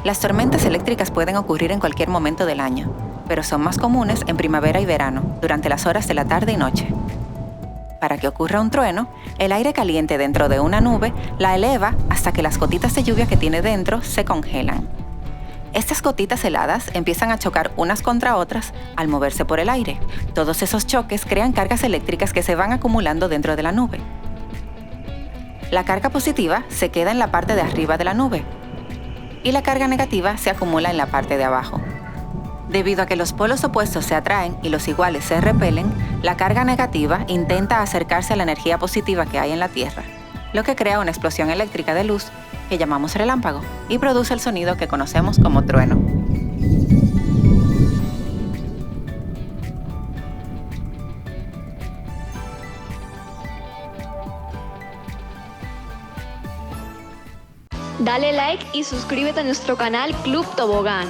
Las tormentas eléctricas pueden ocurrir en cualquier momento del año, pero son más comunes en primavera y verano, durante las horas de la tarde y noche. Para que ocurra un trueno, el aire caliente dentro de una nube la eleva hasta que las gotitas de lluvia que tiene dentro se congelan. Estas gotitas heladas empiezan a chocar unas contra otras al moverse por el aire. Todos esos choques crean cargas eléctricas que se van acumulando dentro de la nube. La carga positiva se queda en la parte de arriba de la nube y la carga negativa se acumula en la parte de abajo. Debido a que los polos opuestos se atraen y los iguales se repelen, la carga negativa intenta acercarse a la energía positiva que hay en la Tierra, lo que crea una explosión eléctrica de luz que llamamos relámpago y produce el sonido que conocemos como trueno. Dale like y suscríbete a nuestro canal Club Tobogán.